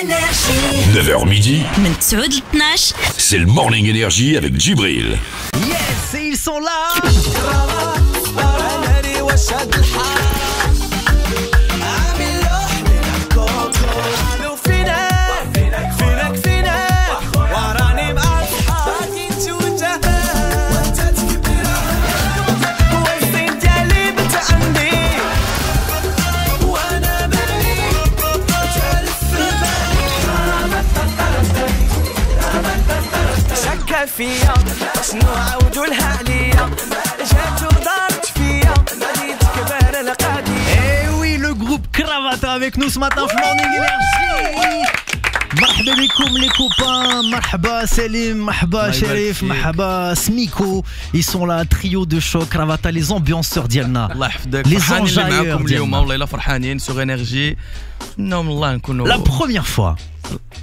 Énergie. 9h midi, من 9 ل 12 c'est le Morning Énergie avec Djibril. Yes, et ils sont là. فيا شنو عاودوا لها عليا جات ودارت فيا بديت كبار القضيه. Et oui, le groupe Cravata avec nous ce matin, Morning Énergie. مرحبا بكم les copains, مرحبا Selim, مرحبا Sherif, مرحبا Smiko. Ils sont là, trio de choc, Cravata, les ambianceurs ديالنا. الله يحفظك. Les فرحانين اللي enjailleurs معاكم اليوم ديالنا. والله الا فرحانين سوغ انرجي. نوم الله نكونوا La première fois.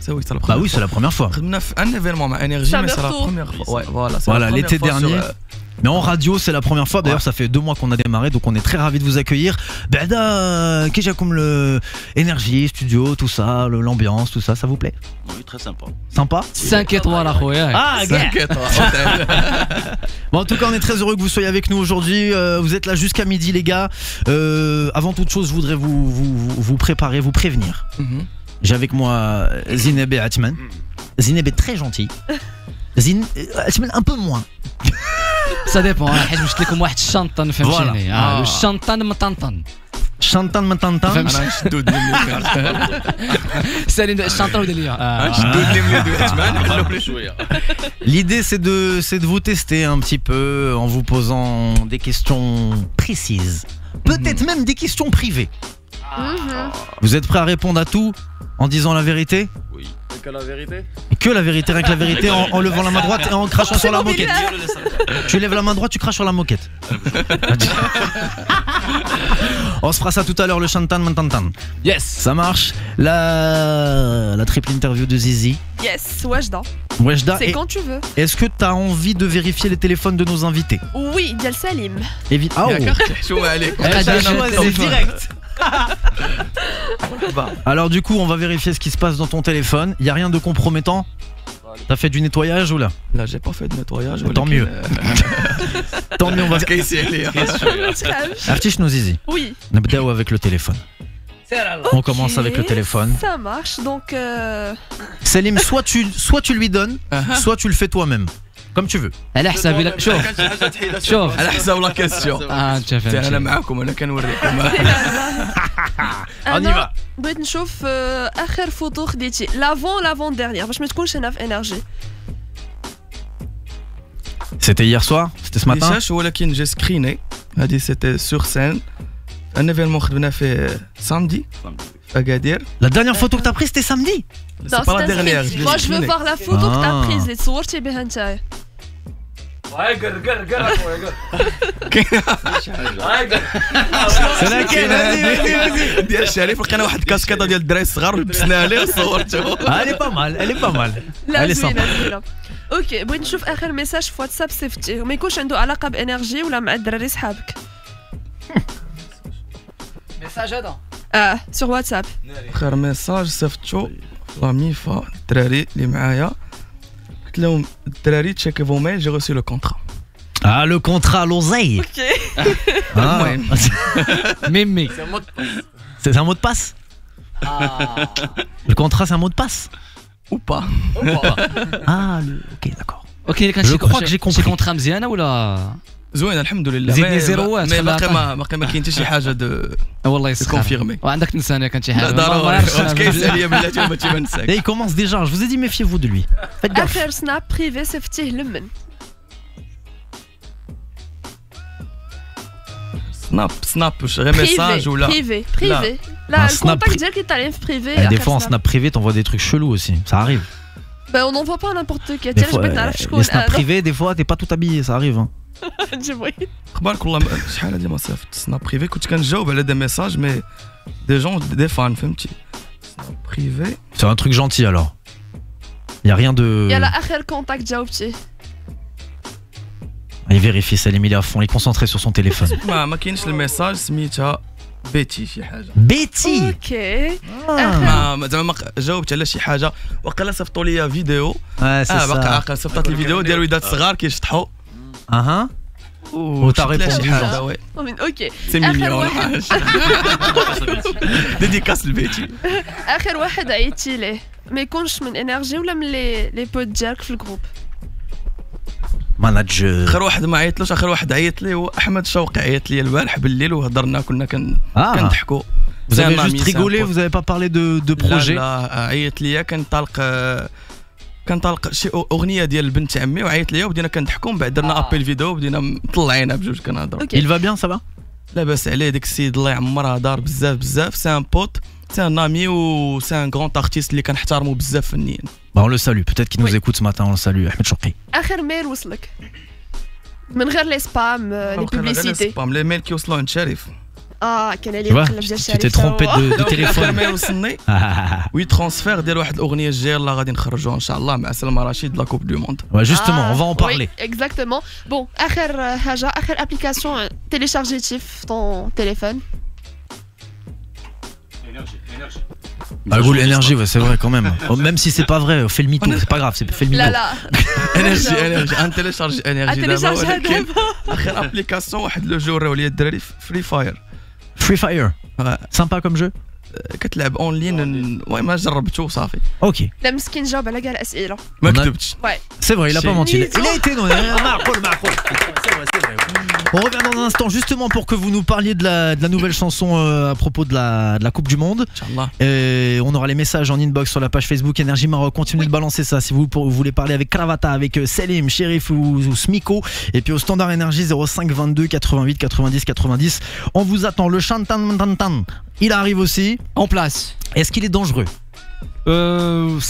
سوي تاع Bah oui, c'est la première fois. خدمنا في ان ايفينمون مع انرجي مي سي لا بروميير فوا. Voilà, l'été dernier. Mais en radio, c'est la première fois. D'ailleurs, ça fait 2 mois qu'on a démarré, donc on est très ravis de vous accueillir. Bada, qu'est-ce comme le énergie, studio, tout ça, l'ambiance, tout ça, ça vous plaît? Oui, très sympa. Sympa? 5 étoiles اخويا. Ah, bon, en tout cas, on est très heureux que vous soyez avec nous aujourd'hui. Vous êtes là jusqu'à midi, les gars. Avant toute chose, je voudrais vous préparer, vous prévenir. J'ai avec moi Zineb et Atman. Zineb est très gentil. Atman un peu moins. Ça dépend. حيت مشيت لكم واحد الشنطه فهمتيني. Voilà. الشنطه مطنطن. Chantan Matantan. انا نشدود سالين الشنطه ودير ليا. نشدود لي ولادو عثمان خلوه شوية. L'idée c'est de vous tester un petit peu en vous posant des questions précises. Peut-être même des questions privées. Vous êtes prêts à répondre à tout en disant la vérité? Oui. Et que la vérité? Que la vérité, rien que la vérité, en levant la main droite et en crachant sur la moquette. Tu lèves la main droite, tu craches sur la moquette. On se fera ça tout à l'heure, le Chantan Mantantan. Yes. Ça marche. La triple interview de Zizi. Yes, Wajda. Wajda, C'est et quand tu veux. est-ce que tu as envie de vérifier les téléphones de nos invités? Oui, Dial Salim. Ah oh. شو عليك C'est direct. Alors du coup, on va vérifier ce qui se passe dans ton téléphone. Il y a rien de compromettant? T'as fait du nettoyage ou là? لا جي با في نتواياج. Tant mieux. Tant mieux, on va كيسي عليا. Artiche nos Zizi. Oui. نبداو avec le téléphone. On commence avec le téléphone. Ça marche, donc Selim, soit tu lui donnes, soit tu le fais toi-même. Comme tu veux. على حسابي شوف شوف على حساب لا كيسيون. انت انا فهمت. معاكم انا كنوريكم. On y va. بغيت نشوف اخر فوتو خديتي لافون ديرنيير باش ما تكونش هنا في انرجي. C'était hier soir? C'était ce matin? ميساج ولكن جي سكريني. هذه سيتي سور سين ان ايفينمون خدمنا فيه سامدي اكادير. La dernière photo que t'as prise c'était samedi? C'est pas la dernière. Moi je veux voir la photo que t'as prise اللي تصورتي بها نتايا. C'est laquelle? Vas-y. ديال شريف لقينا واحد الكاسكاطه ديال الدراري الصغار ولبسناها ليه وصورته. Elle est pas mal, elle est pas mal. لا Elle est sympa. زوينه. اوكي بغيت نشوف اخر ميساج في واتساب صيفطتيه وما يكونش عنده علاقه بانرجي ولا مع الدراري صحابك. ميساج هذا. سور واتساب. اخر ميساج صيفطتو لا ميفا الدراري اللي معايا قلت لهم الدراري تشيكي فو ميل جي روسي لو كونطرا. Ah, le contrat, l'oseille. اوكي. ميمي. C'est un mot de passe? Le contrat, c'est un mot de passe? Ou pas. Ah, ok, d'accord. اوكي كان Je crois que j'ai compris. شي كونطرا مزيانه ولا زوين الحمد لله. زيدني زيروات. مي باقي ما كاين حتى شي حاجه دو والله يسخر. كونفيرمي. وعندك تنساني كان شي حاجه. ضروري. كيس عليا بلاتي وما تيبانساك. Et il commence déjà, je vous ai dit méfiez-vous de lui. Faites gaffe. اخر سناب بريفي صيفطتيه لمن. سناب واش غير ميساج ولا؟ بريفي. Un لا snap الكونتاكت ديالك يطالعين في بريفي. Des fois en snap privé, t'envoies des trucs chelous aussi. Ça arrive. Ben on n'envoie pas n'importe qui. Des fois, جبت نعرف شكون. les snaps privés, des fois, t'es pas tout habillé. Ça arrive. Hein. جبريل. اخبارك والله شحال هادي ما صيفط سناب بريفي كنت كنجاوب على دي ميساج مي دي جون دي فان فهمتي. سناب بريفي C'est un truc gentil alors. Y a rien de. يلا اخر كونتاكت جاوبتيه. Il vérifie, Salim, il est à fond, il est concentré sur son téléphone. ما كاينش الميساج سميتها بيتي شي حاجه Betty. اوكي ما زعما جاوبت على شي حاجه وقيلا صيفطوا لي فيديو Ouais, c'est باقي ça. عاقل صيفطات لي فيديو ديال وليدات صغار كيشطحوا وتعرف وشفت لها شي répondu حاجه وي اوكي سي آخر مليون واحد. ديديكاس لبيتي اخر واحد عيطتي ليه ما يكونش من انرجي ولا من لي بوت ديالك في الجروب. Manager. اخر واحد ما عيطلوش اخر واحد عيط لي هو احمد شوقي عيط لي البارح بالليل وهضرنا كنا كنضحكوا Vous C'est un avez ami, juste c'est un rigolé, pote. vous n'avez pas parlé de projet. لا عيط ليا كنطلق شي اغنيه ديال بنت عمي وعيط ليا وبدينا كنضحكوا من بعد درنا ابيل فيديو وبدينا مطلعينها بجوج كنهضروا اوكي Il va bien, ça va? لاباس عليه داك السيد الله يعمرها دار بزاف سي ان بوت سي ان امي و سي ان غران ارتيست اللي كنحترمو بزاف فنيا Bah, on le salue. Peut-être qu'il nous Oui. écoute ce matin. On le salue, Ahmed Chouki. اخر ميل وصلك من غير لي سبام لي بوبليسيتي. لي ميل كيوصلوا عند شريف كان عليه Tu vois, يقلب ديال tu الشريف. t'es trompé de اخر téléphone. ميل وصلني وي ترانسفير ديال واحد الاغنيه الجايه اللي غادي نخرجوها ان شاء الله مع سلمى رشيد لا كوب دو موند Ouais, justement, on va en parler. Oui, exactement. Bon, اخر حاجه اخر ابليكاسيون تيليشارجيتي في طون تيليفون. Ah, goût l'énergie, ouais, c'est vrai quand même. Oh, même si c'est pas vrai, fais le mytho, c'est pas grave, fais le mytho. لا لا انرجي ان تيليشارج انرجي دابا تيليشارج ولكن دابا. اخر ابليكاسيون واحد لو جو راهو ليا الدراري فري فاير Free Fire, sympa comme jeu. كتلعب اونلاين المهم ما جربته وصافي Ok, لا مسكين جاوب على كاع الاسئله. ما On a- كتبتش c'est vrai, il a pas C'est- menti. Il a été non, c'est vrai. On revient dans un instant justement pour que vous nous parliez de la nouvelle chanson à propos de la Coupe du Monde. ان شاء الله Et on aura les messages en inbox sur la page Facebook Énergie Maroc. Continuez de balancer ça si vous voulez parler avec Cravata, avec Selim, Shérif ou Smiko. Et puis au standard Énergie 05 22 88 90 90. On vous attend. Le chantan tantan, il arrive aussi. En place. Est-ce qu'il est dangereux?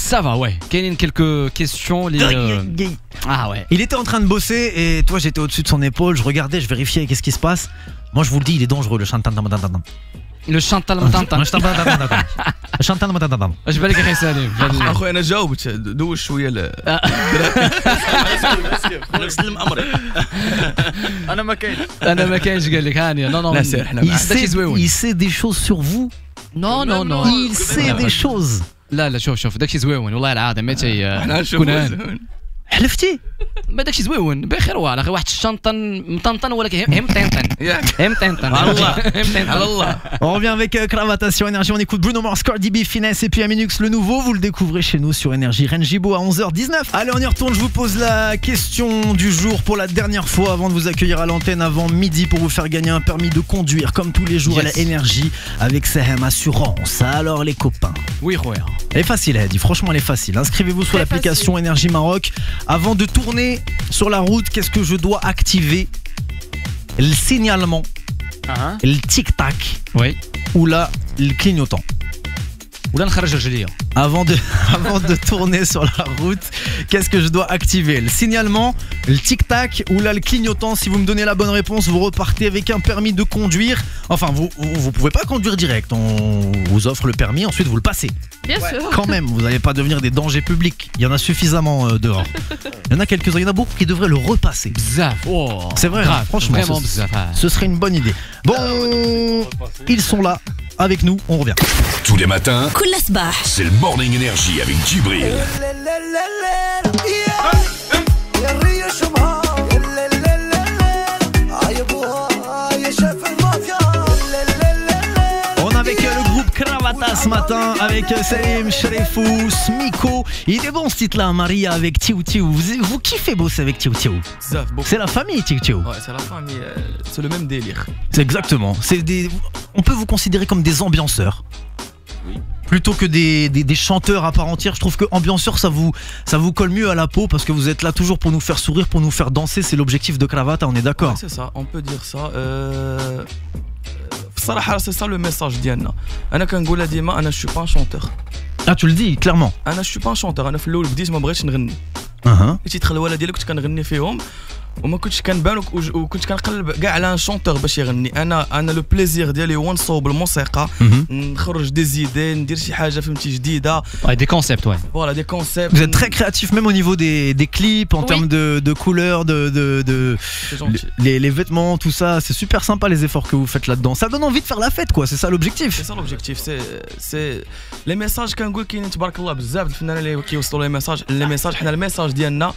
Ça va, ouais. Kainin, quelques questions. Ah ouais. Il était en train de bosser et toi j'étais au-dessus de son épaule. Je regardais, je vérifiais qu'est-ce qui se passe. Moi je vous le dis, il est dangereux le chantan tantan. Le chantal m'tantan. Chantan tantan. Je بالك اخي سالم. اخويا انا جاوبت دوز شويه نسلم امري انا ما كاينش انا ما كاينش قال لك هاني نو لا سير حنا Il معاك sait des choses sur vous. نو Il sait des choses. لا شوف داكشي زويون والله العظيم ما تي حنا كون هاني. نشوفوا حلفتي؟ ما داكشي زويون بخير والله اخي واحد الشنطن مطنطن ولكن هم طنطن ياك هم طنطن على الله على الله On revient avec Cravata sur Énergie. On écoute Bruno Mars, Cardi B, Finesse et puis Aminux le nouveau. Vous le découvrez chez nous sur Énergie. Renjibo à 11h19. Allez, on y retourne. Je vous pose la question du jour pour la dernière fois avant de vous accueillir à l'antenne avant midi pour vous faire gagner un permis de conduire comme tous les jours à la Énergie avec Sahem Assurance. Alors les copains. Oui خويا. Elle est facile, elle dit. Franchement, elle est facile. Inscrivez-vous sur Très l'application Énergie Maroc. Avant de tourner sur la route, qu'est-ce que je dois activer? Le signalement, le tic-tac Oui. ou là, le clignotant. ولا نخرج رجليا. Avant de tourner sur la route, qu'est-ce que je dois activer? Le signalement, le tic-tac ou là le clignotant? Si vous me donnez la bonne réponse, vous repartez avec un permis de conduire. Enfin, vous pouvez pas conduire direct. On vous offre le permis, ensuite vous le passez. Bien sûr. Quand même, vous n'allez pas devenir des dangers publics. Il y en a suffisamment dehors. Il y en a quelques-uns, il y en a beaucoup qui devraient le repasser. بزاف. Oh. C'est vrai, Grave, franchement, vraiment بزاف. Ce serait une bonne idée. Bon, ils sont là avec nous, on revient. Tous les matins, كل صباح c'est le Morning Energy avec Djibril. يا الريش مهار عيبوها يا شاف المافيا On est avec le groupe Cravata ce matin, avec Salim, Shrefou, Smiko. Il est bon ce titre-là, Maria avec Tiou Tiou. Vous kiffez bosser avec Tiou Tiou? بزاف بوك C'est la famille Tiou Tiou. Ouais, c'est la famille, c'est le même délire. C'est exactement. On peut vous considérer comme des ambianceurs. Plutôt que des chanteurs à part entière. Je trouve que ambianceur ça vous colle mieux à la peau parce que vous êtes là toujours pour nous faire sourire, pour nous faire danser. C'est l'objectif de Cravata, on est d'accord? Ouais, c'est ça, on peut dire ça. بصراحة c'est ça le message ديالنا. أنا كنقولها ديما أنا je suis pas un chanteur. Ah, tu le dis clairement. أنا je suis pas un chanteur. أنا في الأول بديت ما بغيتش نغني. Uh-huh. حيت الخلوالة ديالي كنت كنغني فيهم وما كنتش كنبان وكنت كنقلب كاع على شونتور باش يغني. انا لو بليزير ديالي هو نصوب الموسيقى نخرج دي زيدي ندير شي حاجه فهمتي جديده. Des concepts, ouais. Voilà des concepts. Vous êtes très créatif même au niveau des clips en termes de couleurs, C'est gentil. les vêtements, tout ça. C'est super sympa les efforts que vous faites là-dedans. Ça donne envie de faire la fête quoi. C'est ça l'objectif. C'est ça l'objectif. C'est les messages كنقول كاينين تبارك الله بزاف الفنانين اللي كيوصلوا لي ميساج حنا الميساج ديالنا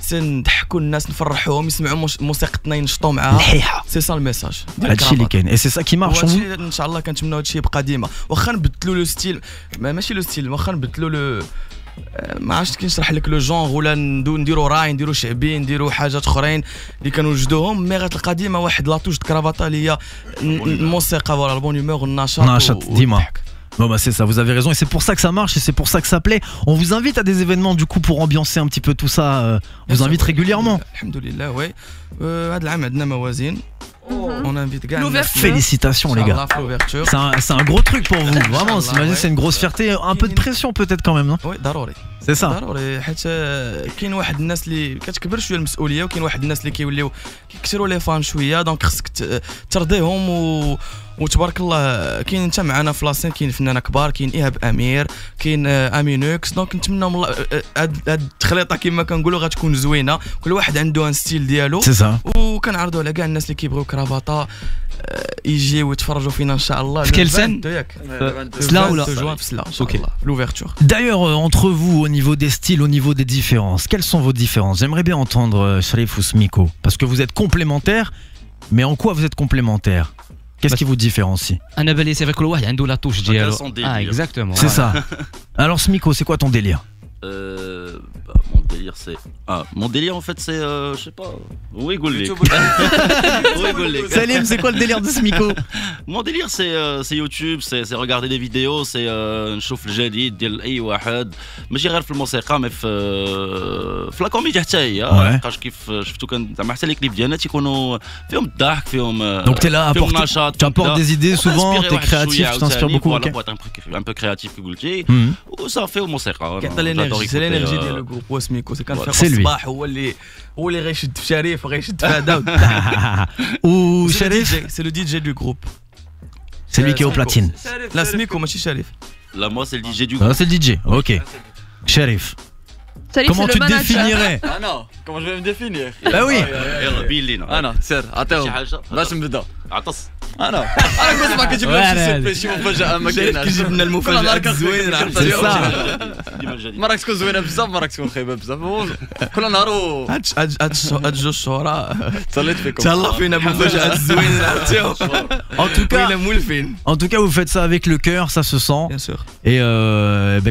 سي نضحكوا الناس نفرحوهم يسمعوا موسيقتنا ينشطوا معاها. الحيحة. سي سا الميساج. هادشي اللي كاين. Et c'est ça qui marche. وهادشي ان شاء الله كنتمناو هادشي يبقى ديما واخا نبدلوا لو ستيل ماشي لو ستيل واخا نبدلوا لو ما عرفتش كي نشرح لك لو جونغ ولا نديروا راي نديروا شعبي نديروا حاجات اخرين اللي كنوجدوهم مي غتلقى ديما واحد لاطوش د كرافاطه اللي هي الموسيقى فوالا البون هيومور والنشاط ديما. Bon bah c'est ça, vous avez raison et c'est pour ça que ça marche et c'est pour ça que ça plaît. On vous invite à des événements du coup pour ambiancer un petit peu tout ça. On vous invite régulièrement. Alhamdoulilah, ouais. هذا العام عندنا موازين. On invite كاع الناس. Félicitations les gars. C'est un gros truc pour vous. Vraiment, j'imagine c'est une grosse fierté, un peu de pression peut-être quand même, non? Oui, ضروري. C'est ça. ضروري حيت كاين واحد الناس اللي كتكبر شويه المسؤوليه وكاين واحد الناس اللي كيوليو كيكسروا لي فان شويه دونك خصك ترضيهم وتبارك الله كاين انت معنا في لاسين كاين فنانه كبار كاين ايهاب امير كاين امينوكس دونك نتمنى الله هاد التخليطه كما كنقولوا غتكون زوينه كل واحد عنده ان ستيل ديالو وكنعرضوا على كاع الناس اللي كيبغيو كرافاطه يجيو يتفرجوا فينا ان شاء الله. في كل سن؟ سلا ولا في سلا ان شاء الله l'ouverture. D'ailleurs entre vous au niveau des styles, au niveau des différences, quelles sont vos différences? J'aimerais bien entendre Sharif ou Smiko parce que vous êtes complémentaires, mais en quoi vous êtes complémentaires? Qu'est-ce qui vous différencie? انا بالي سي كل واحد عنده لا توش ديالو. Exactement. C'est ça. Alors Smiko, c'est quoi ton délire? Mon délire c'est mon délire en fait c'est je sais pas oui Goulik. Salim, c'est quoi le délire de Smiko? Mon délire c'est YouTube c'est regarder des vidéos c'est نشوف الجديد ديال اي واحد ماشي غير في الموسيقى مي في لا كوميديا حتى هي لقاش كيف شفتو كان زعما حتى لي كليب ديالنا تيكونوا فيهم الضحك فيهم Donc t'es là tu apportes des idées souvent t'es créatif tu t'inspires beaucoup un peu créatif que قلتي وصافي الموسيقى c'est l'énergie ديال الجروب واسميكو سي كان في الصباح هو اللي غيشد في شريف وغيشد في هذا ou Sharif c'est le DJ du groupe. C'est lui qui est au platine. لا سميكو ماشي شريف. Là moi c'est le DJ du groupe. C'est le DJ. OK. Sharif. Comment tu te définirais? Ah non, comment je vais me définir? Bah oui. بين لينا انا سير عطيهم باش نبدا عطس انا كنت ما كتجيب لي شي مفاجاه ما كايناش كيجيب لنا المفاجات الزوينه مرة تكون زوينه بزاف مرة تكون خايبه بزاف كل نهار هاد جوج شهور صليت فيكم تهلا فينا بالمفاجات الزوينه عرفتيهم. En tout cas vous faites ça avec le cœur, ça se sent. Bien sûr. Et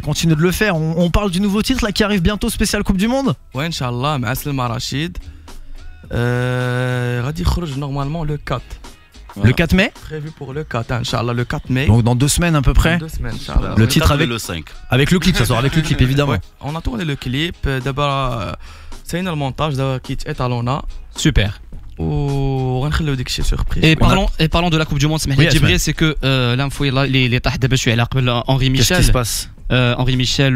continuez de le faire. On parle du nouveau titre là qui arrive bientôt spécial Coupe du Monde. Ouais inchallah مع سلمى رشيد غادي يخرج normalement le 4. Le 4 mai? Prévu pour le 4, Inch'Allah, le 4 mai. Donc dans 2 semaines à peu près? 2 semaines, Inch'Allah. Le titre avec le 5. Avec le clip, ça sort avec le clip évidemment. Ouais, on a tourné le clip, d'abord c'est le montage d'abord qui est étalonna. Super. ونخليو ديك الشيء سوربريز. Et parlons de la Coupe du Monde, سمح لي Djibril, c'est que l'info اللي طاح دابا شويه على قبل Henri Michel. Qu'est-ce qui se passe? Henri Michel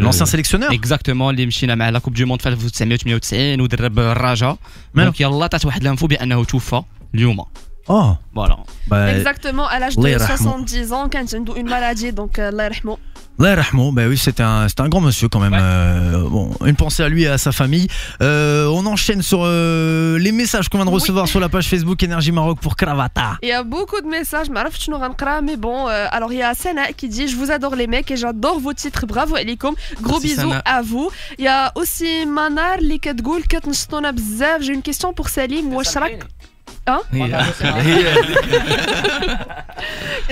l'ancien sélectionneur. Exactement اللي مشينا مع لا كوب دو موند في 1998 ودرب الرجاء. دونك يلاه طات واحد الانفو بانه توفى اليوم. Oh voilà. Exactement à l'âge de 70 ans quand il a une maladie donc Allah yarhamou. Allah yarhamou, bah oui, c'était un grand monsieur quand même. Ouais. Bon, une pensée à lui et à sa famille. On enchaîne sur les messages qu'on vient de recevoir sur la page Facebook Énergie Maroc pour Cravata. Il y a beaucoup de messages, je sais pas si mais bon, alors il y a Sana qui dit je vous adore les mecs et j'adore vos titres, bravo alaikum. Gros bisous à vous. Il y a aussi Manar li katgoul katnchtona bzaf. J'ai une question pour Salim Washrak. Hein?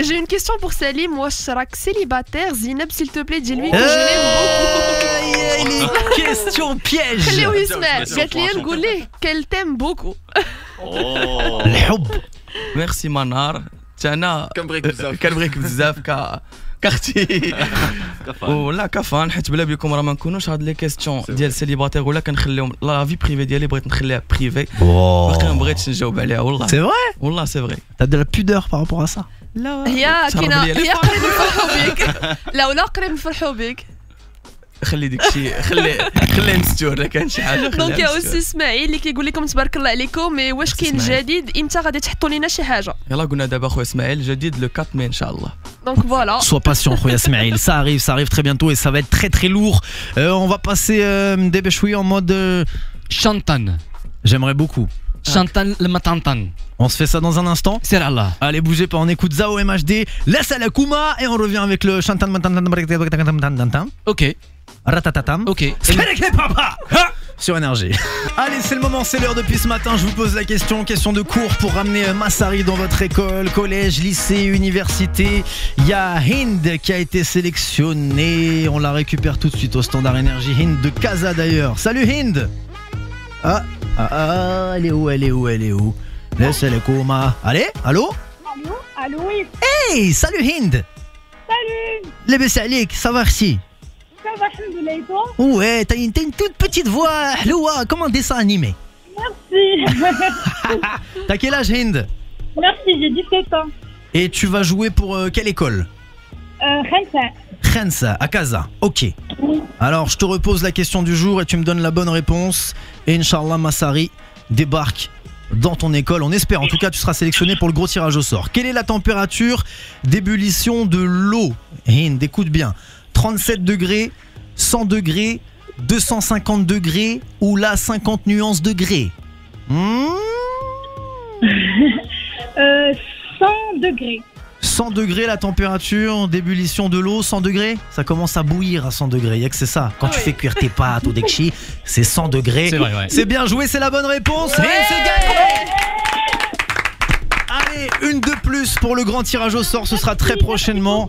J'ai une question pour Salim Washrak, célibataire. Zineb, s'il te plaît, dis-lui que je l'aime beaucoup. Les questions pièges. Qu'elle t'aime beaucoup. Merci Manar. Tiana, كنبغيك بزاف كاختي ولا كفان حيت بلا بكم راه ما نكونوش هاد لي كيستيون ديال سيليباتير ولا كنخليهم لا في بريفي ديالي بغيت نخليها بريفي باقي ما بغيتش نجاوب عليها والله. C'est vrai? والله c'est vrai. T'as de la pudeur par rapport à ça? لا هي كاينه هي قريب نفرحوا بك لا ولا قريب نفرحوا بك خلي داكشي خلي مستور لا كان شي حاجه دونك يا اوسي اسماعيل اللي كيقول لكم تبارك الله عليكم مي واش كاين جديد امتى غادي تحطوا لنا شي حاجه يلا قلنا دابا خويا اسماعيل جديد لو 4 ماي ان شاء الله دونك فوالا Sois patient, Khoya Smaïl. Ça arrive très bientôt et ça va être très très lourd. On va passer Mdebeshoui en mode Chantan. J'aimerais beaucoup. Chantan le matantan. On se fait ça dans un instant. C'est là. Allez, bougez pas, on écoute Zao MHD, laisse à la Kuma et on revient avec le Chantan. Ok. Ratatatam. Ok. Sur Énergie. Allez, c'est le moment, c'est l'heure depuis ce matin. Je vous pose la question de cours pour ramener Massari dans votre école, collège, lycée, université. Il y a Hind qui a été sélectionnée. On la récupère tout de suite au Standard Énergie. Hind de Casa d'ailleurs. Salut Hind. Elle est où Laisse les Kuma. Allez, allô, oui. Hey, salut Hind. Salut. Les Bessalik, ça va ici? Ça va, alhamdoulilah, et toi? Ouais, t'as une toute petite voix, Hloua, comme un dessin animé. Merci. T'as quel âge, Hind? Merci, j'ai 17 ans. Et tu vas jouer pour quelle école? Khensa, à Casa, ok. Oui. Alors, je te repose la question du jour et tu me donnes la bonne réponse. Et Inch'Allah, Massari débarque dans ton école. On espère, en tout cas, tu seras sélectionné pour le gros tirage au sort. Quelle est la température d'ébullition de l'eau? Hind, écoute bien. 37 degrés, 100 degrés, 250 degrés ou là 50 nuances degrés. 100 degrés. 100 degrés la température d'ébullition de l'eau, 100 degrés, ça commence à bouillir à 100 degrés. Il y a que c'est ça. Quand tu fais cuire tes pâtes ou des kchis, c'est 100 degrés. C'est vrai, ouais. C'est bien joué, c'est la bonne réponse. Et c'est gagné. Allez, une de plus pour le grand tirage au sort, ce sera très prochainement.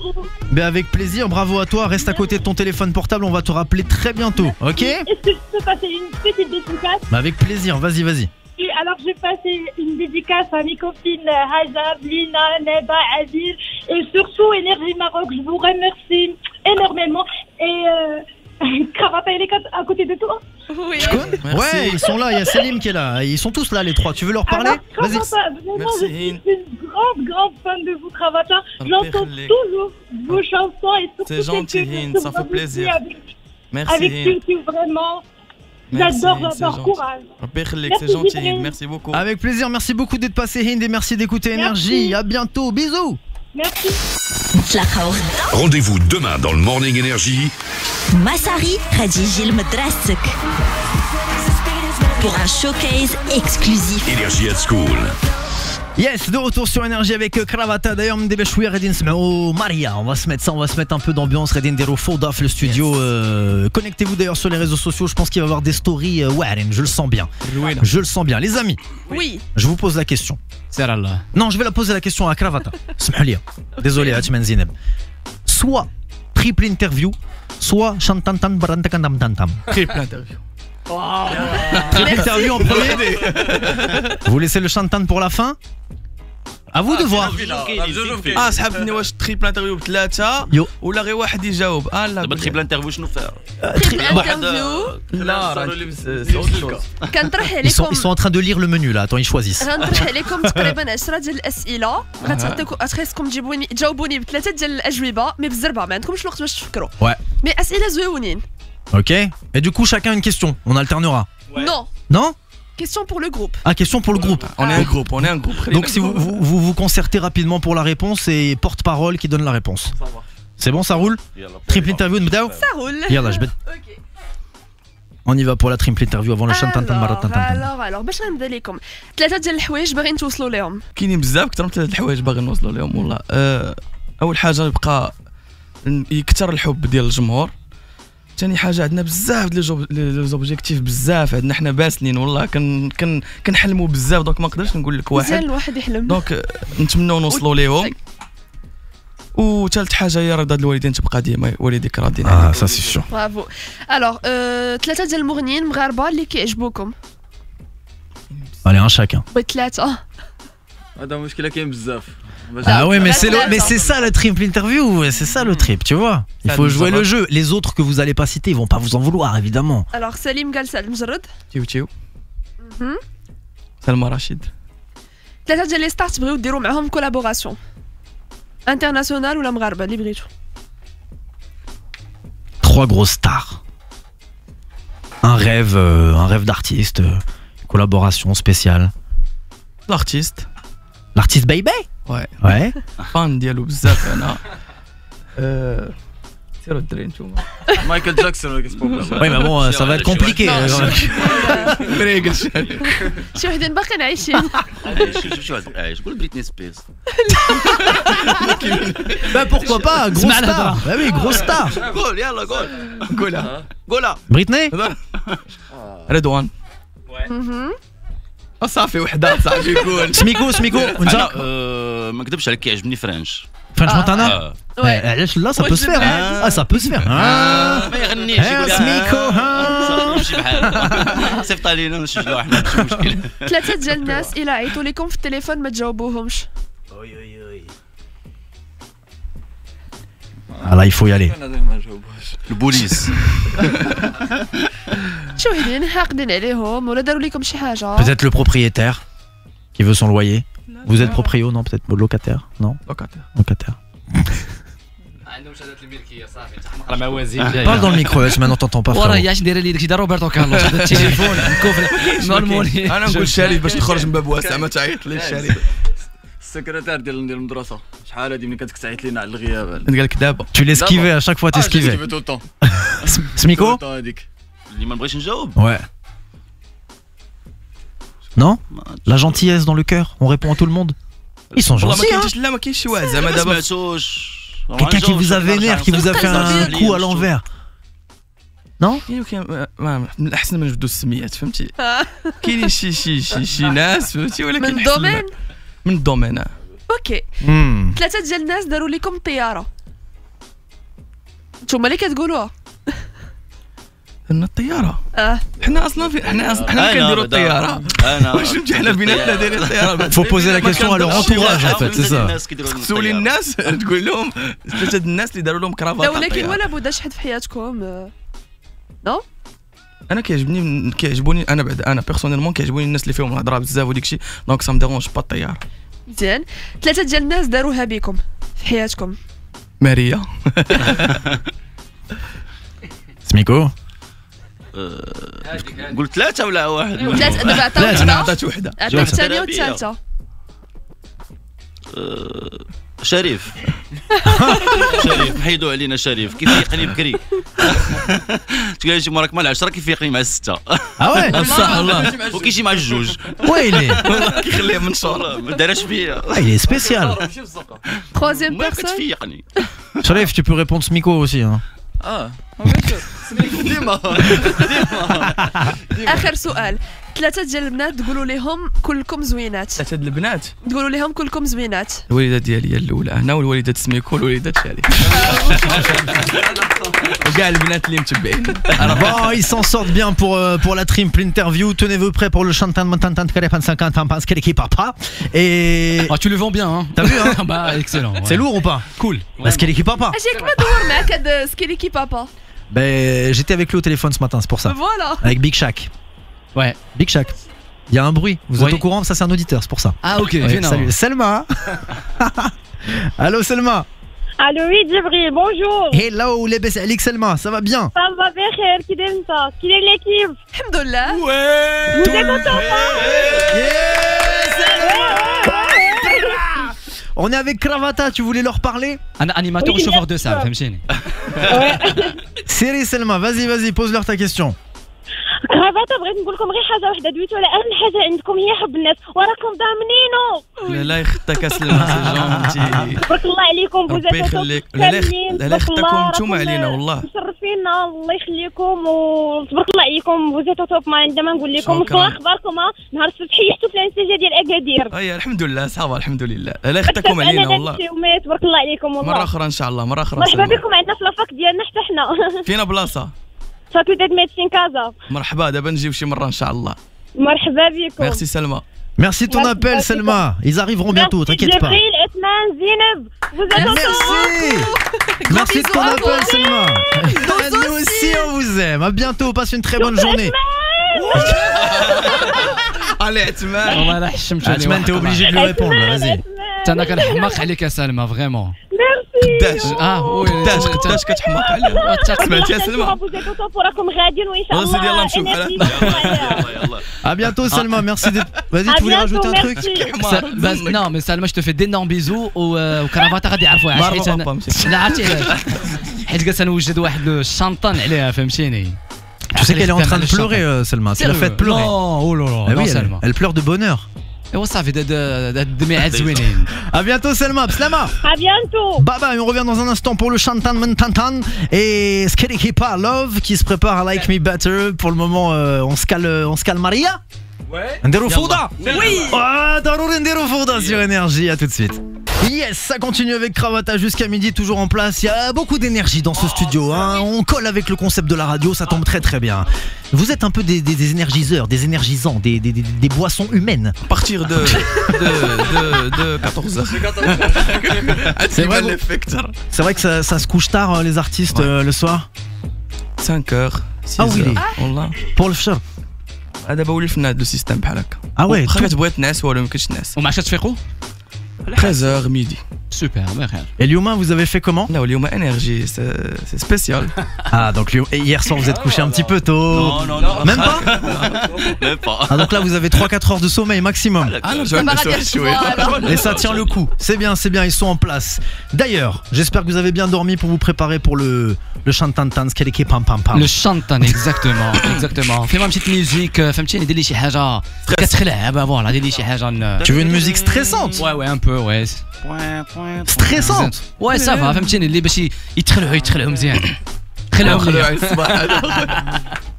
Mais avec plaisir, bravo à toi, reste à côté de ton téléphone portable, on va te rappeler très bientôt, ok? Est-ce que je peux passer une petite dédicace? Bah avec plaisir, vas-y. Et alors je vais passer une dédicace à mes copines Hazab, Lina, Neba, Adil et surtout Énergie Maroc, je vous remercie énormément. Et Kravata, il est à côte de toi? Oui. Ouais, ils sont là, il y a Salim qui est là, ils sont tous là les trois, tu veux leur parler? Vas-y. Vraiment, Merci, je suis une grande fan de vous, Kravata. J'entends Khalek. toujours vos chansons et surtout C'est gentil, celles que Hind, vous ça fait avez plaisir. avec Merci Hind. Hind. Vraiment. Merci, J'adore c'est leur gentil. courage. Rabbi Khalek, c'est Merci, gentil Jibril. Hind, merci beaucoup. Avec plaisir, merci beaucoup d'être passé Hind et merci d'écouter Merci. Énergie. À bientôt, bisous. Merci. Rendez-vous demain dans le Morning Énergie Massari غادي يجي لمدرستك pour un showcase exclusif. Énergie at School. Yes, de retour sur Énergie avec Kravata. D'ailleurs, Mdebeshoui, Redin Smao, Maria. On va se mettre un peu d'ambiance. Redin Dero Foldaf, le studio. Connectez-vous d'ailleurs sur les réseaux sociaux. Je pense qu'il va y avoir des stories. Je le sens bien. Les amis. Oui. Je vous pose la question. C'est là. Non, je vais la poser la question à Kravata. Smahlia. Désolé, Atman Zineb. Soit triple interview, soit chantantan barantakantamtantam. Triple interview. Triple interview en premier. Vous laissez le chantan pour la fin? À vous de voir. سحبتني واش تريبل انترفيو بثلاثه يو. ولا غير واحد يجاوب لا دابا تريبل انترفيو شنو فيها؟ تريبل انترفيو لا سي اوت شوز كنطرح Ils عليكم sont en train de lire le menu là. Attends, ils choisissent. غنطرح عليكم تقريبا 10 ديال الاسئله غتخصكم تجاوبوني بثلاثه ديال الاجوبه مي بالزربه ما عندكمش الوقت باش تفكروا Ouais. مي اسئله زويونين. Ok. Et du coup, chacun une question. On alternera. Non, Non? question pour le groupe. Ah, question pour le groupe. On est un groupe. Donc si vous concertez rapidement pour la réponse et porte-parole qui donne la réponse. C'est bon, ça roule? Triple interview de Mdao? Ça roule. Yallah, Ok. On y va pour la triple interview avant le chantantan maratantan. alors باش غنبدا لكم ثلاثه ديال الحوايج باغيين توصلوا لهم. كاينين بزاف كثر من ثلاث الحوايج باغي نوصلوا لهم والله. اول حاجه يبقى يكثر الحب ديال الجمهور. ثاني حاجه عندنا بزاف ديال لي زوبجيكتيف بزاف عندنا حنا باسلين والله كنحلموا بزاف دونك ما نقدرش نقول لك واحد. مزيان الواحد يحلم. دونك نتمنوا نوصلوا ليهم. وثالث حاجه هي رضا الوالدين تبقى ديما والديك راضيين. Ça c'est sûr. برافو. الوغ ثلاثه ديال المغنيين مغاربه اللي كيعجبوكم. Allez, un chacun. بغيت ثلاثه. هذا مشكله كاين بزاف. Ah ouais, mais c'est ça la triple interview, c'est ça le trip, tu vois. Il faut jouer le jeu. Les autres que vous allez pas citer, ils vont pas vous en vouloir évidemment. الوغ سليم قال سعد المجرد. تيو سلمى رشيد. ثلاثه ديال لي ستار تبغيو ديروا معاهم كولابوراسيون. انترناسيونال ولا مغاربه اللي بغيتو. 3 grosses stars. Un rêve d'artiste, collaboration spéciale. L'artiste. L'artiste Baby. Ouais. Ouais. Fan ديالو بزاف انا. سيروا الدري نتوما. Michael Jackson. Oui, mais bon, ça va être compliqué. شي وحدين باقيين عايشين. شو عايش قول بريتني سبيرز. Bah pourquoi pas, grosse star. Bah oui, grosse star. قول يلا قول. قولها. Britney. رضوان. صافي وحده صاحبي يقول. سميكو وانت. ما نكذبش عليك كيعجبني فرنش. فرنش مونتانا. علاش لا ça peut se faire. Ah ça peut se faire. ما يغنيش يقول سميكو. نمشي بحال صيفط علينا نسجلوا حنا ماشي مشكل. 3 ديال الناس الا عيطوا لكم في التليفون ما تجاوبوهمش. Ah là il faut y aller. البوليس. شي وحدين حاقدين عليهم ولا داروا لكم شي حاجه. Peut-être le propriétaire qui veut son loyer. Vous êtes proprio, non? Peut-être locataire, non? Locataire. Parle dans le micro, maintenant t'entends pas. وراه ياش ندير لي داكشي دار روبرتو كارلوس هذا التليفون نكوفر نورمالي. انا نقول شريف باش تخرج من باب واسع ما تعيط لي شريف. السكرتير ديال المدرسه شحال هادي ملي كتعيط لينا على الغياب. قال لك دابا. Tu l'esquivais à chaque fois, t'esquivais. tout le temps. Smiko? اللي ما نبغيش نجاوب. Ouais. Non? La gentillesse dans le cœur, on répond à tout le monde. Ils sont والله ما gentils. كاينش لا ما كاينش شي واحد زعما دابا. Quelqu'un qui vous a vénère, qui vous a fait un coup à l'envers. Non? من الاحسن ما نبدو السميات فهمتي. كاينين شي ناس فهمتي ولكن من الدومين. من الدومين. اوكي. 3 ديال الناس داروا لكم طياره. نتوما اللي كتقولوها. ان الطياره. حنا اصلا حنا كنديروا الطياره. واش نمشي حنا بيناتنا دايرين الطياره. Faut poser la question à leur entourage en fait, c'est ça. تسولي الناس تقول لهم 3 الناس اللي داروا لهم كرافات. لا ولكن ولا بدا شحد في حياتكم. نو؟ انا كيعجبوني انا بعد انا بيرسونيلمون كيعجبوني الناس اللي فيهم الهضره بزاف وديك الشيء دونك سا مديرونج با الطياره. مزيان. 3 ديال الناس داروها بكم في حياتكم. ماريا. سميكو. قلت 3 ولا واحد؟ 3 دابا عطات وحده. عطات الثانيه والثالثه. شريف حيدوا علينا شريف كيف يقني بكري. تقول لي راك مع 10 كيف يقني مع 6. ouais. صح والله. وكيجي مع الجوج. ويلي والله كيخليه من شهر ما دارش فيا. il est spécial. 3e ما personne. كتفيقني. Sharif, tu peux répondre Smiko aussi hein. ديما اخر سؤال. 3 ديال البنات تقولوا لهم كلكم زوينات. 3 د البنات تقولوا لهم كلكم زوينات. الوالده ديالي هي الاولى هنا والوالده سميكو والوالده شاري. وكاع البنات اللي متبعين. Bon, ils s'en sortent bien pour la triple interview. Tenez-vous prêts pour le chantan mantan Karepan 50 parce qu'elle est papa. Et tu le vends bien hein. T'as vu hein? Bah excellent. C'est lourd ou pas? Cool. Parce qu'elle est papa. اجيك ما دور معاك هاد سكيليكي بابا. Ben j'étais avec lui au téléphone ce matin, c'est pour ça. Voilà. Avec Big Shaq. Ouais. Big Shaq. Il y a un bruit. Vous êtes au courant? Ça c'est un auditeur, c'est pour ça. Ah ok. Ouais, salut. Selma. Allô Selma. Allô, oui, Djibril, bonjour. Hello, les Alex Selma, ça va bien? Ça va bien, qui est ça? Qui est l'équipe? Alhamdoulilah. Ouais. Vous êtes contents? On est avec Cravata, tu voulais leur parler? Un animateur ou chauffeur de salle, فهمتيني. Siri Selma, vas-y, pose-leur ta question. كرافاتا بغيت نقول لكم غير حاجه واحده دويتو على اهم حاجه عندكم هي حب الناس وراكم ضامنينو. لا يخطاك سلمى سي جونتي. تبارك الله عليكم ربي يخليك. لا يخطاكم نتوما علينا والله. مشرفينا الله يخليكم وتبارك الله عليكم بوزيتو توب ما عندما نقول لكم شنو اخباركم نهار السبت حيحتوا في الانسجه ديال اكادير. اي الحمد لله صافا الحمد لله. لا يخطاكم علينا والله. تبارك الله عليكم والله. مره اخرى ان شاء الله مره اخرى. مرحبا بكم عندنا في لافاك ديالنا حتى حنا. فينا بلاصه؟ فاكولتي دو ميديسين كازا. مرحبا دابا نجيو شي مره ان شاء الله. مرحبا بكم. ميرسي سلمى. Merci de ton appel Selma. Ils arriveront bientôt, t'inquiète pas. Djibril, Etman, Zineb, vous êtes Merci. Merci de ton appel Selma. Nous aussi on vous aime. À bientôt, passe une très bonne journée. Allez Etman. والله لا حشمت عليه. Etman, t'es obligé de lui répondre, vas-y. انا كنحماق عليك يا سلمى فريمون. Merci. قداش قداش كتحماق عليه سمعتي يا سلمى Vous êtes autant pour راكم غاديين وإن شاء سيدي يلا نشوف À bientôt Salma, merci d'être. Vas-y, tu voulais rajouter un truc? Non, mais Salma, je te fais d'énormes bisous وكرافاتا غادي يعرفوها حيت انا لا عرفتي علاش حيت قالت نوجد واحد الشنطان عليها فهمتيني. Tu sais qu'elle est en train de pleurer, Selma. Tu l'as fait pleurer. Non, oh là là. Ah oui, elle pleure de bonheur. Et وصافي دمعات زوينين. À bientôt, Selma. Slama. À bientôt. Bye bye. On revient dans un instant pour le Shantan Mentantan et Skerikipa Love qui se prépare à Like Me Better. Pour le moment, on se cale Maria. Ouais. Ndero Fouda. Oui. Ah, Darour Ndero Fouda sur Énergie. À tout de suite. Yes, ça continue avec Cravata jusqu'à midi, toujours en place. Il y a beaucoup d'énergie dans ce studio, hein. On colle avec le concept de la radio, ça tombe très très bien. Vous êtes un peu des énergiseurs, des énergisants, des boissons humaines. À partir de 14h. C'est vrai que ça se couche tard, les artistes, le soir. 5h, 6h. Ah oui, والله pour le fchar. دابا ولي في لو سيستم بحال هكا. Ah ouais. واخا كتبغي تنعس ولا ما كنتش تنعس. ومع شنو تفيقوا 13h midi. Super, merci. Et Lyoma, vous avez fait comment? Non, Lyoma énergie, c'est spécial. Ah, donc hier soir vous êtes couché un petit peu tôt. Non. Même pas? Même pas. Ah, donc là vous avez 3-4 heures de sommeil maximum. Ah non, je vais Et ça tient le coup. C'est bien, ils sont en place. D'ailleurs, j'espère que vous avez bien dormi pour vous préparer pour le Shantantan Skeleke Pam Pam Pam. Le Shantan, exactement. Fais-moi une petite musique, فهمتيني دير لي شي حاجة كتخلع voilà, دير لي شي حاجة. Tu veux une musique stressante? Ouais, un peu, ouais. Stressante? Ouais, ça va, فهمتيني اللي باش يتخلعوا مزيان.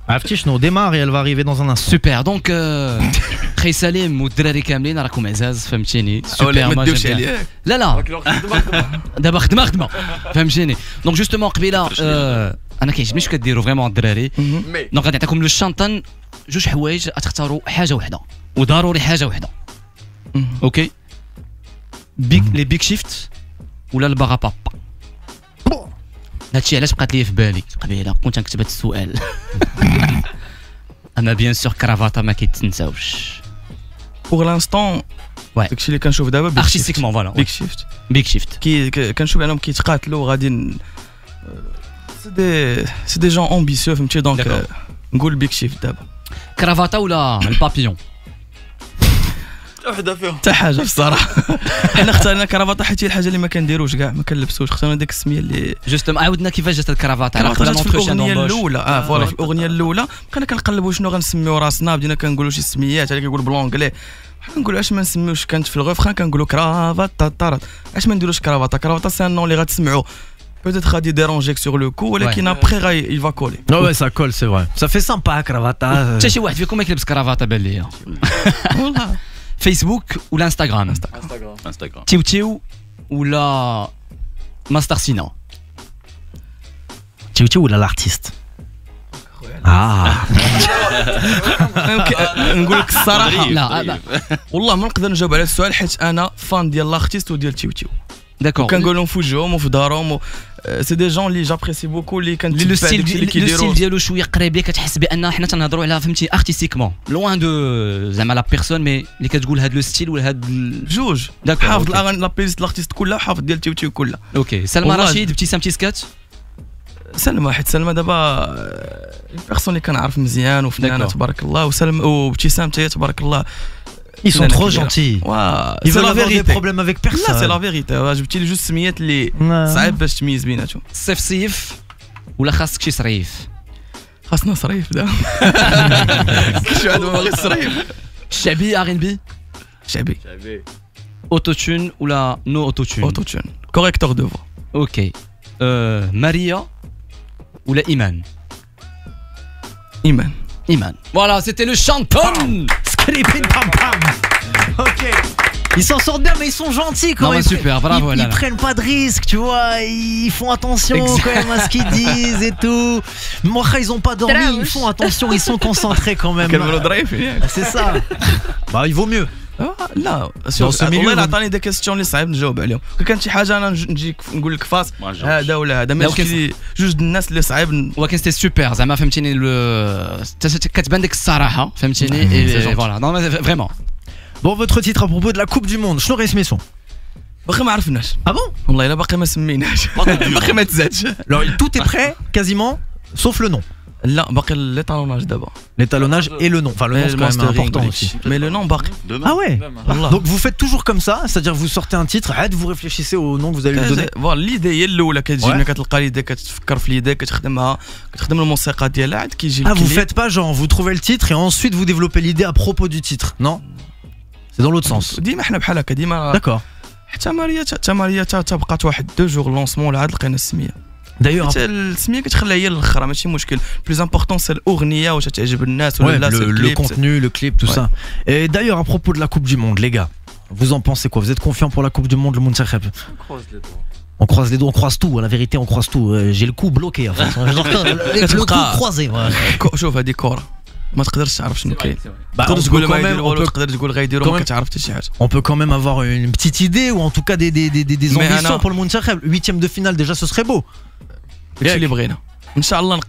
عرفتي شنو démarre et elle va arriver dans un instant. Super, donc خي سليم والدراري كاملين راكم عزاز فهمتيني. سوبر ما تدوش عليك. لا دابا خدمه فهمتيني. دونك جوستومون قبيله انا كيعجبني شنو كديروا فريمون الدراري. دونك غادي نعطيكم لو شانطان جوج حوايج تختاروا حاجه واحده وضروري حاجه واحده. اوكي لي بيك شيفت ولا الباغا بابا. هادشي علاش بقات لي في بالي قبيله كنت نكتب هاد السؤال. اما بيان سور كرافاتا ما كيتنساوش. بوغ لانستون داكشي اللي كنشوف دابا ارتستيكمون فوالا بيك شيفت كي كنشوف انهم كيتقاتلوا غادي سي دي جون امبيسيو فهمتي دونك نقول بيك شيفت دابا. كرافاتا ولا البابيون؟ وحده فيهم حتى حاجه بصراحه. حنا اختارنا كرافاتا حيت هي الحاجه اللي ما كنديروش كاع ما كنلبسوش. اختارنا ديك السميه اللي جوستوم عاودنا كيفاش جات الكرافاتا. عرفنا في الاغنيه الاولى فوالا في الاغنيه الاولى بقينا كنقلبوا شنو غنسميو راسنا بدينا كنقولوا شي سميات. هذا كيقول بلونجلي كنقولوا اش ما نسميوش. كانت في الغوفران كنقولوا كرافاتا طارت اش ما نديروش كرافاتا سي ان نون اللي غتسمعوا peut-être غادي ديرونجيك سور لو كو ولكن ابخي il va coller. Ouais, ça colle, c'est vrai. Ça fait sympa كرافاتا. حتى شي واحد فيكم ما كيلبس كرافاتا بان ليا. والله فيسبوك ولا انستغرام؟ تيو ولا ماستر سينا؟ تيو ولا الارتيست؟ نقول لك الصراحه لا والله ما نقدر نجاوب على السؤال حيت انا فان ديال الارتيست وديال تيو. داكور كنقول لهم في وجههم وفي دارهم سي دي جون اللي جابريسي بوكو اللي كنتبع لو ستيل ديالو شويه قريب ليك كتحس بان حنا تنهضروا على فهمتي ارتستيكمون لوان دو زعما لا بيرسون مي اللي كتقول هاد لو ستيل ولا هاد جوج حافظ الاغاني لا بلايست الارتيست كلها حافظ ديال تيو كلها. اوكي سلمى رشيد ابتسام تيسكات. سلمى حيت سلمى دابا البيرسون اللي كنعرف مزيان وفنانه تبارك الله وسلمى وابتسام حتى تبارك الله. Ils sont trop gentils. Ils veulent avoir des problèmes avec personne. لا سي لا فيغيتي. جبتي لي جوج سميات اللي صعيب باش تميز بيناتهم. صيف ولا خاصك شي صريف؟ خاصنا صريف دابا. كلشي واحد باغي الصريف. شعبي ار ان بي؟ شعبي. اوتوتون ولا نو اوتوتون؟ اوتوتون كوريكتور دو فوا. اوكي ماريا ولا ايمان؟ ايمان. Voilà, c'était le chanton. Skripin pam pam. Ok. Ils s'en sortent bien, mais ils sont gentils quand même. Super, bravo. Ils prennent pas de risques, tu vois. Ils font attention quand même à ce qu'ils disent et tout. Moi, ils ont pas dormi. Ils font attention, ils sont concentrés quand même. C'est ça. Bah, il vaut mieux. لا والله عطاني دي كيستيون اللي صعيب نجاوب عليهم. كانت شي حاجه انا نجيك نقول لك فاس هذا ولا هذا ماشي جوج الناس اللي صعيب. ولكن سيتي سوبر زعما فهمتيني كتبان ديك الصراحه فهمتيني فوالا فريمون. Bon, votre titre à propos de la Coupe du Monde, شنو غيسميتو؟ باقي ما عرفناش. Ah bon? والله الا باقي ما سميناش. باقي ما تزادش. Alors tout est prêt quasiment sauf le nom. لا باقي l'étalonnage d'abord. L'étalonnage et le nom. Enfin le nom c'est quand même important aussi. Mais le nom باقي. Ah ouais. Donc vous faites toujours comme ça, c'est-à-dire vous sortez un titre, vous réfléchissez au nom que vous allez lui donner. Voilà, l'idée هي الاولى كتجي ملي كتلقى l'idée كتفكر في l'idée كتخدم الموسيقى ديالها عاد كيجي Ah vous faites pas genre vous trouvez le titre et ensuite vous développez l'idée à propos du titre. Non? C'est dans l'autre sens. ديما حنا بحال هكا ديما. D'accord. حتى ماريا بقات واحد 2 جور لونسمون عاد لقينا السميه. D'ailleurs السميه كتخليها هي الاخرى ماشي مشكل. بلوز امبورطون سي الاغنيه واش تعجب الناس ولا لا. Le contenu, le clip, tout ça. Et d'ailleurs à propos de la Coupe du Monde, les gars, vous en pensez quoi? Vous êtes confiants pour la Coupe du Monde, le Mountakeb? On croise les doigts, on croise tout, la vérité on croise tout. J'ai le coup bloqué en fait. Le coup croisé. شوف هذه كره ما تقدرش تعرف شنو كاين. تقدر تقول ما يديروا ولا تقدر تقول غيديروا ما كتعرف حتى شي حاجه. On peut quand même avoir une petite idée ou en tout cas des ambitions pour le Mountakeb. 8e de finale déjà ce serait beau. داكشي اللي بغينا ان شاء الله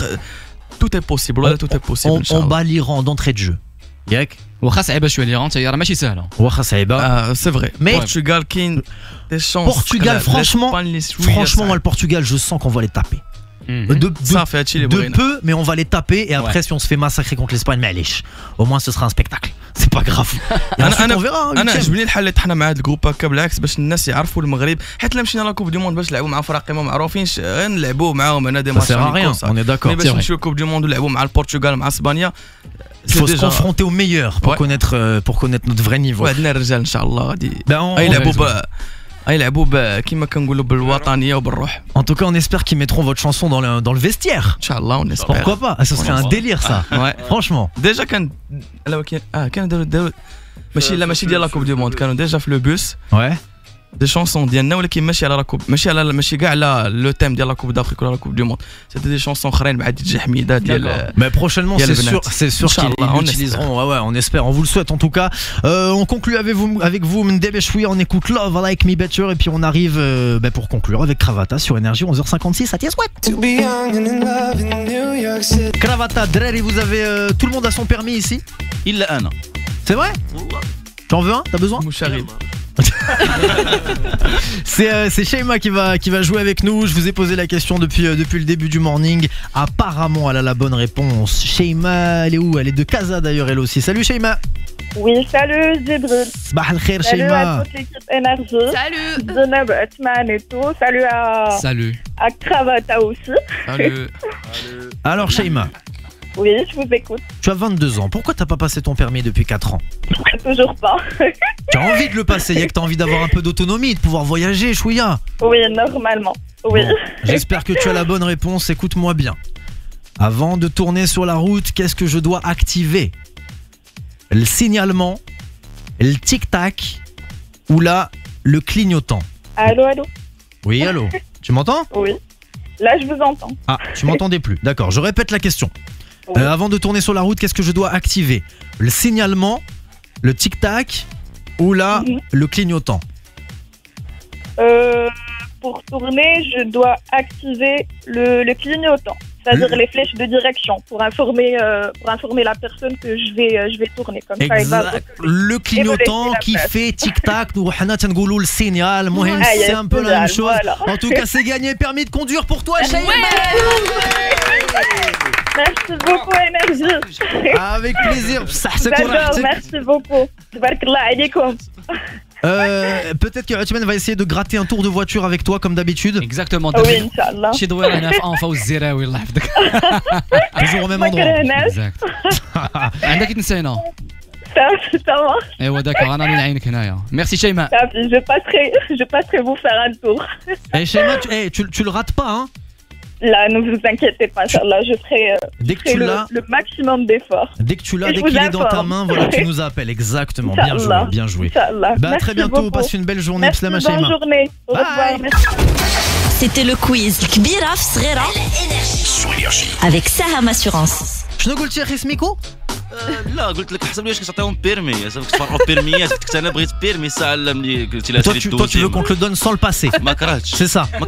tout est possible ولا tout est possible ان شاء الله. On bat l'Iran d'entrée de jeu. ياك واخا صعيبه شويه الإيران حتى هي راه ماشي سهله. واخا صعيبه. سي فري. Portugal كاين des chances. Portugal franchement moi le Portugal je sens qu'on va les taper. De peu, mais on va les taper et après si on se fait massacrer contre l'Espagne, mais allez, au moins ce sera un spectacle. C'est pas grave. on verra. انا عجبني الحل اللي طحنا مع هذا الجروب هكا بالعكس باش الناس يعرفوا المغرب حيت لا مشينا لا كوب دي موند باش نلعبوا مع فرق ما معروفينش نلعبوا معاهم انا دي ماتش. On est d'accord. باش نمشيو كوب دي موند ونلعبوا مع البرتغال مع اسبانيا. Il faut se confronter aux meilleurs pour connaître notre vrai niveau. وعندنا الرجال ان شاء الله غادي يلعبوا كيما كنقولوا بالوطنيه وبالروح. En tout cas, on espère qu'ils mettront votre chanson dans le vestiaire. Inch'Allah, on espère. Pourquoi pas? Ce serait un délire ça. Ouais. Franchement. Déjà كان ماشي ديال لا كوب دي موند كانوا ديجا في لو بوس. Ouais. دي شونسون ديالنا ولكن ماشي على لا كوب ماشي كاع على لو تيم ديال لا كوب دافريك ولا لا كوب دي موند. سيتي دي شونسون اخرين مع دي جي حميده ديال. Mais prochainement c'est sûr qu'ils l'utiliseront. Ouais on espère, on vous le souhaite en tout cas. On conclut avec vous Mndebe Chouia, on écoute Love Like Me Better et puis on arrive pour conclure avec Cravata sur Énergie 11h56 à Tiesouet. Cravata, Dreri, vous avez tout le monde a son permis ici? Il a un. C'est vrai? T'en veux un? T'as besoin? Moucharib. C'est Sheima qui va jouer avec nous. Je vous ai posé la question depuis le début du morning. Apparemment elle a la bonne réponse. Sheima, elle est où? Elle est de Casa d'ailleurs elle aussi. Salut Sheima. Oui, salut Jibril. Sabah al khair Sheima. Salut à toute l'équipe Énergie. Salut. Zenab, Atman et tout. Salut à Cravata aussi. Salut. Alors Sheima. Oui, je vous écoute. Tu as 22 ans. Pourquoi t'as pas passé ton permis depuis 4 ans? Toujours pas. Tu as envie de le passer, y'a que t'as envie d'avoir un peu d'autonomie, de pouvoir voyager, Chouïa. Oui, normalement. Oui. Bon, j'espère que tu as la bonne réponse. Écoute-moi bien. Avant de tourner sur la route, qu'est-ce que je dois activer? Le signalement, le tic-tac ou là, le clignotant? Allô. Oui, allô. Tu m'entends? Oui. Là, je vous entends. Ah, tu m'entendais plus. D'accord, je répète la question. Oui. Avant de tourner sur la route, qu'est-ce que je dois activer? Le signalement, le tic-tac ou là, le clignotant? Pour tourner, je dois activer le clignotant. C'est-à-dire les flèches de direction pour informer la personne que je vais tourner comme exact. Ça. Le clignotant qui fait tic-tac, nous goulou le signal, c'est un peu la même chose. Voilà. En tout cas, c'est gagné, permis de conduire pour toi, Sheima. Merci beaucoup, Énergie. Avec plaisir. D'accord, merci beaucoup. Tabarakallah alaykoum. Peut-être que Atman va essayer de gratter un tour de voiture avec toi comme d'habitude. Exactement. Oui, Inch'Allah. Toujours au même endroit. Exact. عندك نسينا. Ça va. ايوا داكور انا اللي نعينك هنايا. Merci Sheima. Je passerai vous faire un tour. Eh Sheima, tu le rates pas hein? Là, ne vous inquiétez pas, Inch'Allah, je ferai le maximum d'efforts. Dès que tu l'as, dès qu'il est dans ta main, voilà, tu nous appelles. Exactement. Bien joué. Bah, à très bientôt. Passe une belle journée. Merci, bonne journée. Au revoir. Merci. C'était le quiz كبيرة في صغيرة avec Saham Assurance. شنو قلتي يا أخي سميكو؟ لا قلت لك حسب واش كتعطيهم بيرمي صافي كتفرقوا بيرميات قلت لك انا بغيت بيرمي الساعه ملي قلتي لها Toi tu veux qu'on te le donne sans le passé. ما كرهتش C'est ça. ما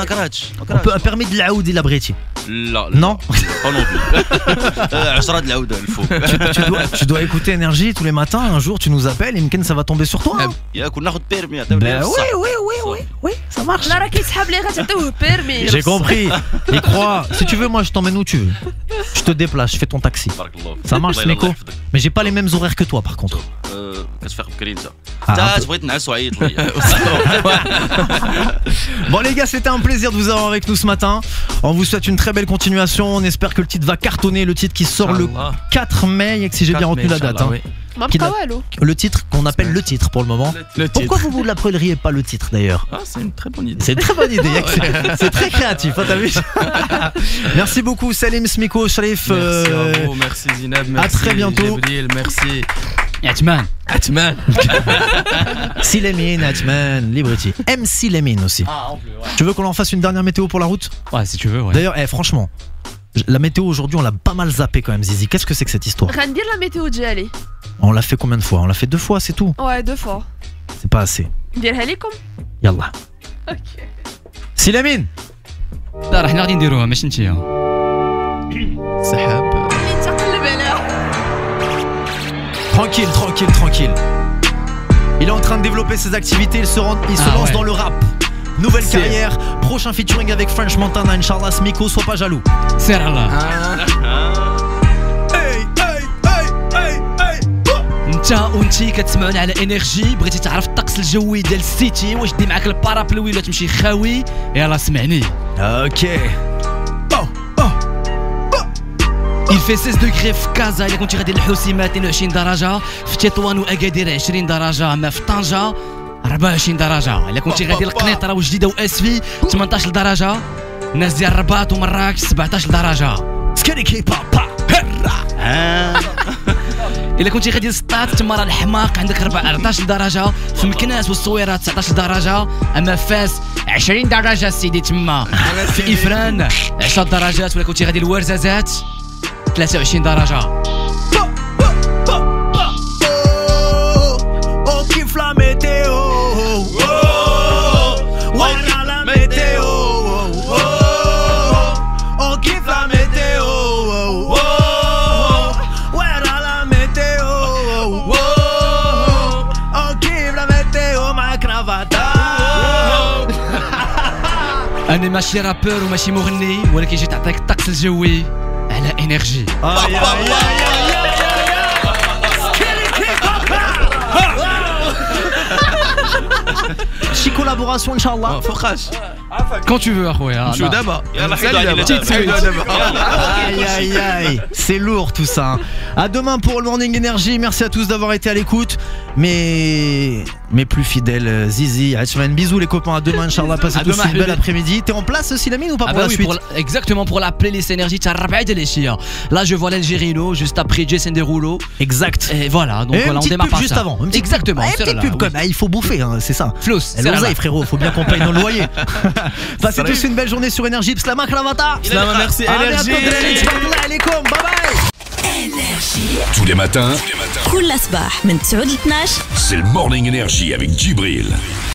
كرهتش Un permis de العود الا بغيتي. لا Non. pas non plus 10 د العوده الفوق Tu dois écouter Énergie tous les matins. Un jour tu nous appelles et يمكن ça va tomber sur toi. hein. ياك وناخذ بيرمي Ben oui, ça marche. لا راه كيسحب لي غتعطيوه بيرمي. J'ai compris. Et crois, si tu veux, moi je t'emmène où tu veux. Je te déplace, je fais ton taxi. بارك الله فيك Ça marche, Smeko. Mais j'ai pas les mêmes horaires que toi par contre. كتفيق بكري انت un انت peu. تبغيت نعس وعيط لي Bon les gars, c'était un plaisir de vous avoir avec nous ce matin. On vous souhaite une très belle continuation. On espère que le titre va cartonner. Le titre qui sort le 4 mai, et que si j'ai bien retenu la date. Hein. Le titre qu'on appelle le titre pour le moment. Pourquoi vous l'appelleriez pas le titre d'ailleurs? C'est une très bonne idée. C'est une très bonne idée. C'est très créatif, hein, t'as vu? Merci beaucoup Salim, Smeko, Sharif. Merci à vous, merci Zineb, merci. À très bientôt. Jibril, merci. Atman. Silemine, Atman, Liberty. MC Lemine aussi. Ah, en plus, ouais. Tu veux qu'on en fasse une dernière météo pour la route? Ouais, si tu veux, ouais. D'ailleurs, franchement, la météo aujourd'hui, on l'a pas mal zappé quand même, Zizi. Qu'est-ce que c'est que cette histoire? غندير la météo ديالي. On l'a fait combien de fois? On l'a fait 2 fois, c'est tout. Ouais, 2 fois. C'est pas assez. نديرها لكم. Yallah. OK. Silemine. لا راه حنا غادي نديروها ماشي نتيا. سحاب. تقلب عليها. Tranquille. Il est en train de développer ses activités, il se lance dans le rap. Nouvelle carrière, prochain featuring avec French Montana, Inch'Allah, Smeko, sois pas jaloux. سير الله. انت وانتي كتسمعون على انرجي. بغيتي تعرف الطقس الجوي ديال السيتي واش دي معاك البارابلوي ولا تمشي خاوي؟ يلا سمعني. Ok. Il fait 16 degrés في كازا الا كنتي غادي للحوسيمه 22 درجه، في تطوان واكادير 20 درجه، اما في طنجه 24 درجه، الا كنتي غادي للقنيطره وجديده واسفي 18 درجه، الناس ديال الرباط ومراكش 17 درجه. سكيريكي بابا. الا كنتي غادي للسطات تما راه الحماق عندك 14 درجه، في مكناس والصويره 19 درجه، اما في فاس 20 درجه سيدي تما، في افران 10 درجات، ولا كنتي غادي لورزازات 23 درجه. On kiffe la météo. Voilà la météo. On kiffe la météo. Voilà la météo. On kiffe la météo, ma cravate. انا ماشي رابور وماشي مغني، ولكن جيت نعطيك الطقس الجوي على انرجي. شي collaboration Inch'Allah. فوقاش. Quand tu veux اخويا. نمشيو دابا. يلا Aïe, c'est lourd tout ça. À demain pour le Morning Energy. Merci à tous d'avoir été à l'écoute. Mais plus fidèles, Zizi, Atman. Bisous les copains. À demain Inch'Allah. Passez tous une belle après-midi. T'es en place Silamine ou pas pour la suite? Exactement, pour la playlist énergie تاع الربعه ديال العشيه. Là je vois l'Algerino juste après Jason Derulo. Exact. Et voilà, donc et voilà, on démarre par juste ça. avant. Exactement. Une petite pub comme il faut bouffer, hein, c'est ça. Flous. L'oseille frérot, faut bien qu'on paye nos loyers. Passez tous une belle journée sur Énergie. Slama Kravata. Slama, merci Énergie. Bye bye. Tous les matins, كل صباح من 9 ل 12 c'est le Morning Energy avec Jibril.